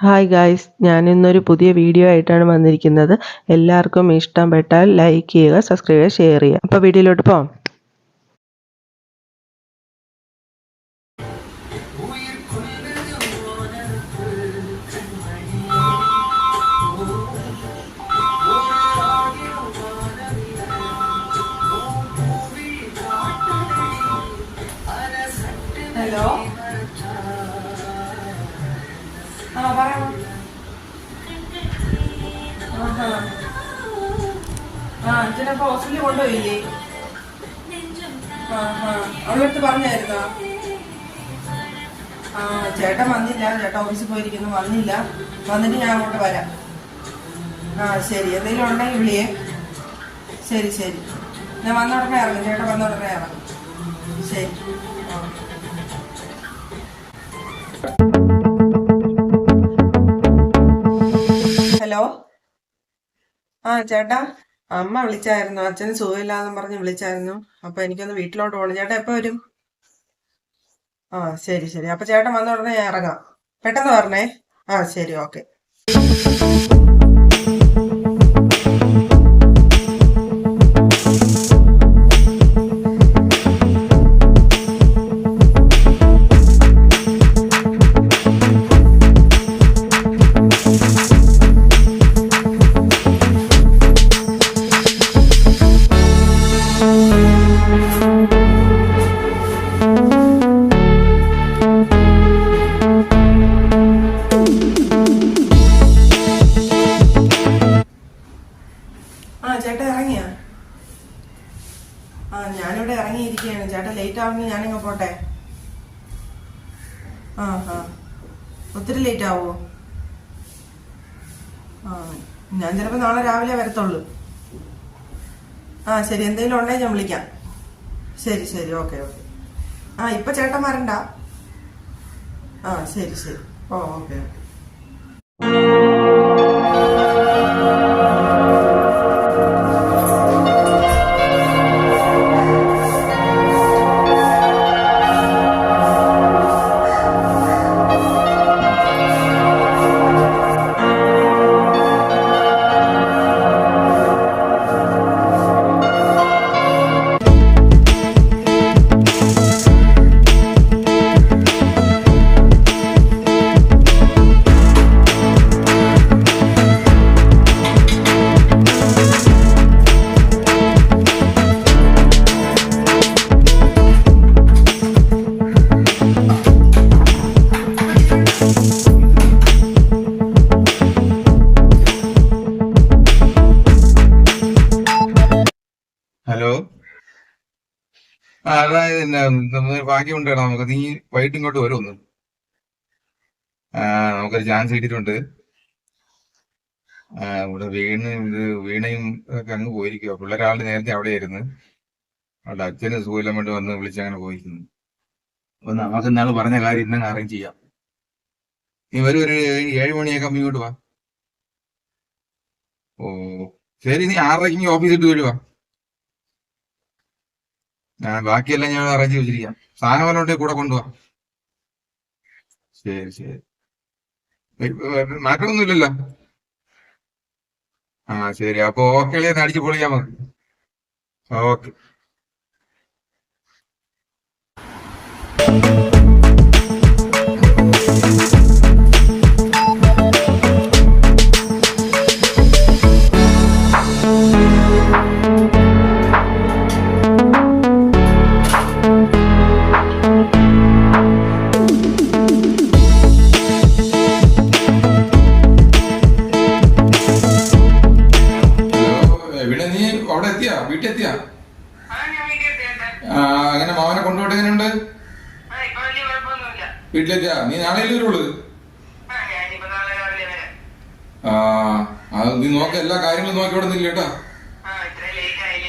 Hi guys, ഞാൻ ഇന്നൊരു പുതിയ വീഡിയോ ആയിട്ടാണ് വന്നിരിക്കുന്നത്. എല്ലാവർക്കും ഇഷ്ടപ്പെട്ടാൽ ലൈക്ക് ചെയ്യുക, സബ്സ്ക്രൈബ് ചെയ്യുക, ഷെയർ ചെയ്യുക. അപ്പോൾ വീഡിയോയിലോട്ട് പോകാം. ഹലോ, ആ പറയണം. അച്ഛനപ്പോ ഹോസ്പിറ്റലിൽ കൊണ്ടുപോയില്ലേ? അവളടുത്ത് പറഞ്ഞായിരുന്നോ? ചേട്ടൻ വന്നില്ല, ചേട്ടൻ ഓഫീസിൽ പോയിരിക്കുന്നു, വന്നില്ല. വന്നിട്ട് ഞാൻ അങ്ങോട്ട് വരാം. ശരി, എന്തെങ്കിലും ഉണ്ടെങ്കിൽ വിളിയേ. ശരി ശരി, ഞാൻ വന്ന ഉടനെ ഇറങ്ങും. ചേട്ടൻ വന്ന ഉടനെ ഇറങ്ങും. ശരി. ഹലോ, ചേട്ടാ, അമ്മ വിളിച്ചായിരുന്നു. അച്ഛന് സുഖമില്ലാന്ന് പറഞ്ഞ് വിളിച്ചായിരുന്നു. അപ്പൊ എനിക്കൊന്ന് വീട്ടിലോട്ട് പോകണം. ചേട്ടാ എപ്പോ വരും? ശരി ശരി, അപ്പൊ ചേട്ടൻ വന്ന ഉടനെ ഞാൻ ഇറങ്ങാം. പെട്ടെന്ന് പറഞ്ഞേ. ശരി, ഓക്കെ. ചേട്ടാ ഇറങ്ങിയാ? ഞാനിവിടെ ഇറങ്ങിയിരിക്കുകയാണ്. ചേട്ടാ ലേറ്റ് ആവുമെങ്കിൽ ഞാനിങ്ങ് പോട്ടെ. ഒത്തിരി ലേറ്റ് ആവോ? ഞാൻ ചിലപ്പോ നാളെ രാവിലെ വരത്തുള്ളൂ. ശരി, എന്തെങ്കിലും ഉണ്ടെങ്കിൽ ഞാൻ വിളിക്കാം. ശരി ശരി, ഓക്കെ ഓക്കെ. ഇപ്പൊ ചേട്ടൻ വരണ്ട. ശരി ശരി, ഓക്കെ ഓക്കെ. ഹലോ, അതായത് ഭാഗ്യമുണ്ട്. നമുക്ക് നീ വൈകിട്ട് ഇങ്ങോട്ട് വരുമെന്ന്. നമുക്കൊരു ചാൻസ് കിട്ടിയിട്ടുണ്ട്. ഇവിടെ വീണയും ഒക്കെ അങ്ങ് പോയിരിക്കുക. പിള്ളേരാളുടെ നേരത്തെ അവിടെയായിരുന്നു. അവിടെ അച്ഛന് സുഖമില്ലാൻ വേണ്ടി വന്ന് വിളിച്ചങ്ങനെ പോയിരിക്കുന്നു. അപ്പൊ നമുക്ക് ഇന്നാൾ പറഞ്ഞ കാര്യം ഇന്നങ്ങ് അറേഞ്ച് ചെയ്യാം. നീ ഒരു 7 മണിയൊക്കെ ഇങ്ങോട്ട് വാ. ഓ ശരി, നീ 6:30 ഓഫീസിട്ട് വരുവാ. ബാക്കിയെല്ലാം ഞാൻ അറേഞ്ച് വെച്ചിരിക്കാം. സാധനം വല്ലതും ഉണ്ടെങ്കിൽ കൂടെ കൊണ്ടുപോവാ. ശരി ശരി, മാറ്റമൊന്നുമില്ലല്ലോ. ശരി, അപ്പൊ ഓക്കെ, അടിച്ചു പൊളിക്കാൻ മതി. ഓക്കെ. അവിടെ എത്തിയാ? വീട്ടിലെത്തിയാ? അങ്ങനെ മാവനെ കൊണ്ടുപോയിട്ട് എങ്ങനെയുണ്ട്? വീട്ടിലെത്തിയാ? നീ നാളെ വരുള്ളൂ. അത് നീ നോക്ക, എല്ലാ കാര്യങ്ങളും നോക്കി ഇവിടെ നിന്നില്ല കേട്ടാ.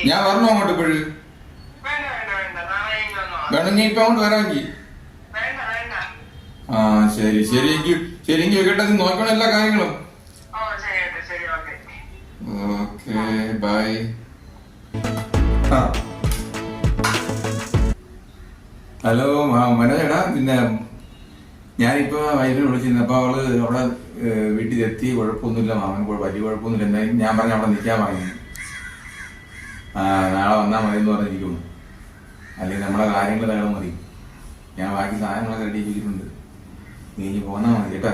ഞാൻ വരണോ അങ്ങോട്ട് ഇപ്പോഴ്? വേണമെങ്കിൽ ഇപ്പൊ അങ്ങോട്ട് വരാമെങ്കിൽ. ശരി ശരി, എങ്കിൽ കേട്ടാ. നീ നോക്കണം എല്ലാ കാര്യങ്ങളും. Okay, by. ഹലോ മനോജേടാ, പിന്നെ ഞാനിപ്പോ വൈഫിനെ വിളിച്ചിരുന്നു. അപ്പൊ അവള് അവിടെ വീട്ടിലെത്തി. കുഴപ്പമൊന്നുമില്ല മാമൻ, വലിയ കുഴപ്പമൊന്നുമില്ല. എന്തായാലും ഞാൻ പറഞ്ഞ അവിടെ നിൽക്കാൻ പറഞ്ഞു. നാളെ വന്നാൽ മതി എന്ന് പറഞ്ഞിരിക്കുന്നു. അല്ലെങ്കിൽ നമ്മുടെ കാര്യങ്ങൾ തകർന്നു മതി. ഞാൻ ബാക്കി സാധനങ്ങളൊക്കെ റെഡി ചെയ്തിട്ടുണ്ട്. നീ ഇനി പോന്നാൽ മതി കേട്ടോ.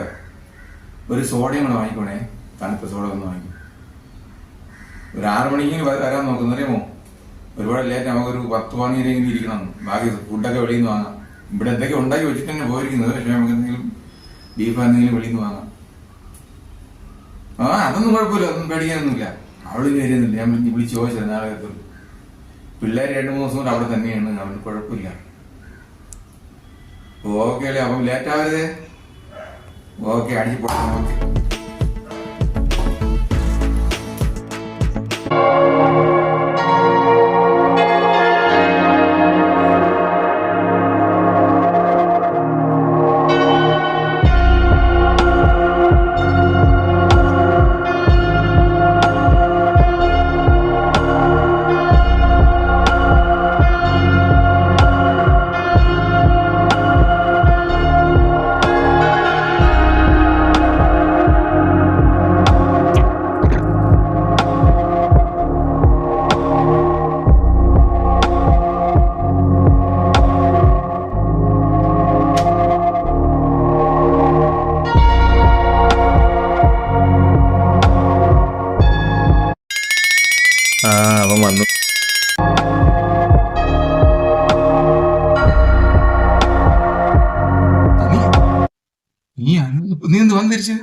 ഒരു സോഡയും കൂടെ വാങ്ങിക്കോണേ, തണുത്ത സോഡ ഒന്ന് വാങ്ങിക്കും. ഒരു 6 മണിക്ക് വരാൻ നോക്കുന്നറിയാമോ? ഒരുപാട് ലേറ്റ്, നമുക്കൊരു 10 മണിവരെങ്കിലും ഇരിക്കണം. ബാക്കി ഫുഡൊക്കെ വെളിയിൽ നിന്ന് വാങ്ങാം. ഇവിടെ എന്തൊക്കെ ഉണ്ടാക്കി വെച്ചിട്ട് തന്നെ പോയിരിക്കുന്നത്. പക്ഷെ നമുക്ക് എന്തെങ്കിലും ബീഫ് എന്തെങ്കിലും വെളിയിൽ നിന്ന് വാങ്ങാം. അതൊന്നും കുഴപ്പമില്ല, അതൊന്നും പേടിക്കാനൊന്നുമില്ല. അവളിന് വരുന്നില്ല. ഞാൻ വിളിച്ച് ചോദിച്ചത് നാളെ എത്തും. പിള്ളേർ 2-3 ദിവസം കൊണ്ട് അവിടെ തന്നെയാണ്. അവന് കുഴപ്പമില്ല. ഓക്കെ അല്ലേ? അപ്പം ലേറ്റ് ആവരുതേ. ഓക്കെ, അടിച്ച് പോകാം. ഓക്കെ. അവൻ വന്നു. നീ എന്ത് വന്നിരിച്ചു?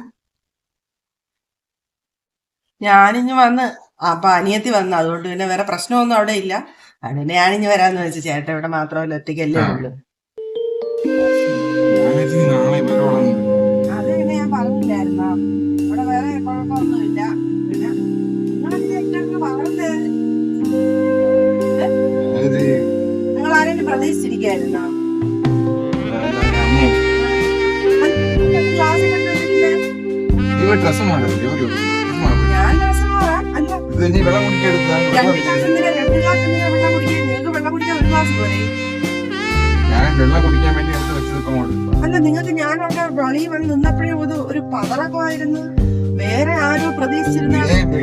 ഞാനിഞ്ഞ് വന്ന് അപ്പൊ അനിയത്തി വന്നു. അതുകൊണ്ട് പിന്നെ വേറെ പ്രശ്നമൊന്നും അവിടെ ഇല്ല. അതുകൊണ്ട് ഞാനിഞ്ഞ് വരാന്ന് വെച്ചു. ചേട്ടൻ ഇവിടെ മാത്രമല്ല, ഒറ്റയ്ക്കല്ലേ ഉള്ളു. അത് പിന്നെ ഞാൻ പറഞ്ഞില്ലായിരുന്നോ, ഇവിടെ വേറെ കുഴപ്പമൊന്നുമില്ല. പിന്നെ നിങ്ങൾ ആരെങ്കിലും പ്രതീക്ഷിച്ചിരിക്കായിരുന്നോ? ഡ്രസ് മാറാം. ഞാൻ ദിവസം മാറാം. അല്ല, വെള്ളം കുടിക്കെടുത്ത നിങ്ങൾക്ക് വെള്ളം കുടിക്കാൻ ഒരു ഗ്ലാസ് പോലെ. ഞാൻ വെള്ളം കുടിക്കാൻ വേണ്ടി എടുത്ത് വെച്ചത്. അല്ല, നിങ്ങൾക്ക് ഞാൻ അവിടെ വെളിയിൽ വന്ന് നിന്നപ്പോഴേ ഒരു പതറക്കമായിരുന്നു. വേറെ ആരോ പ്രതീക്ഷിച്ചിരുന്ന.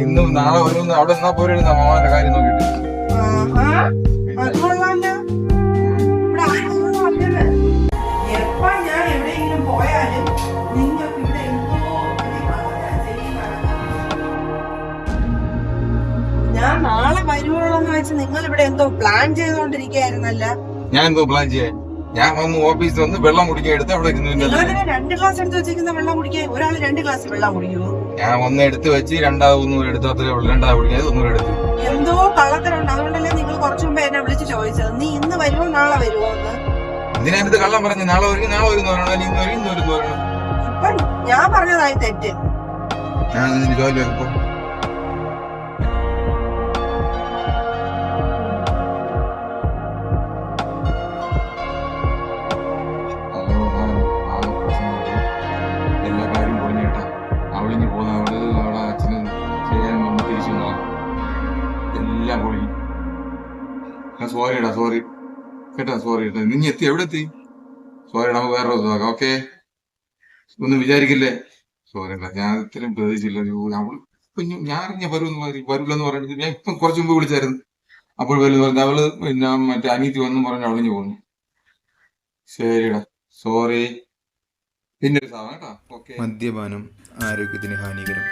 ഇന്നും നാളെ ഒരു അവിടെ നിന്നാ പോരുന്ന മാമാന്റെ കാര്യം നോക്കിട്ട്. അതുകൊള്ളാണ്ട് ഇവിടെ ആരും പറഞ്ഞത്. എപ്പ ഞാൻ എവിടെയെങ്കിലും പോയാലും നിങ്ങൾക്ക് ഇവിടെ ഞാൻ നാളെ വരുവോളെന്ന് വെച്ച് നിങ്ങൾ ഇവിടെ എന്തോ പ്ലാൻ ചെയ്തോണ്ടിരിക്കുകയായിരുന്നല്ല. ഞാൻ എന്തോ പ്ലാൻ ചെയ്യാൻ? ഞാൻ വന്ന് ഓഫീസിൽ വന്ന് വെള്ളം കുടിക്കാൻ എടുത്ത് അവിടെ ഇരുന്നു. 2 ഗ്ലാസ് എടുത്ത് വെച്ചിരിക്കുന്ന വെള്ളം കുടിക്കാൻ ഒരാൾ 2 ഗ്ലാസ് വെള്ളം കുടിക്കുമോ? ഞാൻ ഒന്ന് എടുത്ത് വെച്ച് രണ്ടാമതൊന്നും എടുത്താത്രേ ഉള്ളൂ. രണ്ടാമത് കുടിക്കാതെ ഒന്നും എടുത്തു. എന്തോ കള്ളത്തരമുണ്ട്. അതുകൊണ്ടല്ലേ നിങ്ങൾ കുറച്ചു മുമ്പ് എന്നെ വിളിച്ച് ചോദിച്ചത്, നീ ഇന്ന് വരുമോ നാളെ വരുമോ എന്ന്. ഇതിനകത്ത് കള്ളം പറഞ്ഞു. നാളെ വരും, നാളെ വരുന്നു പറയണോ, അല്ലെങ്കിൽ ഇന്ന് വരും, ഇന്ന് വരുന്നു പറയണോ? ഇപ്പൊ ഞാൻ പറഞ്ഞതായി തെറ്റ്. ഞാൻ ജോലി വെക്കോ? എല്ലാ കാര്യം പൊളിഞ്ഞു കേട്ടാ. അവളിഞ്ഞ് പോകുന്ന അവിടെ അച്ഛന് ചെയ്യാൻ വന്ന് തിരിച്ചു എല്ലാം പൊളിഞ്ഞു. സോറിടാ, സോറി കേട്ടാ, സോറി കേട്ടാ. നീ എത്തി? എവിടെ എത്തി? സോറി, നമുക്ക് വേറെ ദിവസം നോക്കാം. ഓക്കെ, ഒന്നും വിചാരിക്കില്ലേ? സോറി കേട്ടാ, ഞാൻ ഇത്രയും പ്രതീക്ഷിച്ചില്ല. അവള് ഞാൻ അറിഞ്ഞ വരൂലെന്ന് പറഞ്ഞിട്ട് ഞാൻ ഇപ്പം കുറച്ചു മുമ്പ് വിളിച്ചായിരുന്നു. അപ്പോൾ വരും പറഞ്ഞു. അവള് പിന്നെ മറ്റേ അനീതി വന്നും പറഞ്ഞ് അവളിഞ്ഞ് പോന്നു. ശരിടാ, സോറി. പിന്നെ ഒരു സാധനം കേട്ടോ. ഓക്കെ. മദ്യപാനം ആരോഗ്യത്തിന് ഹാനികരം.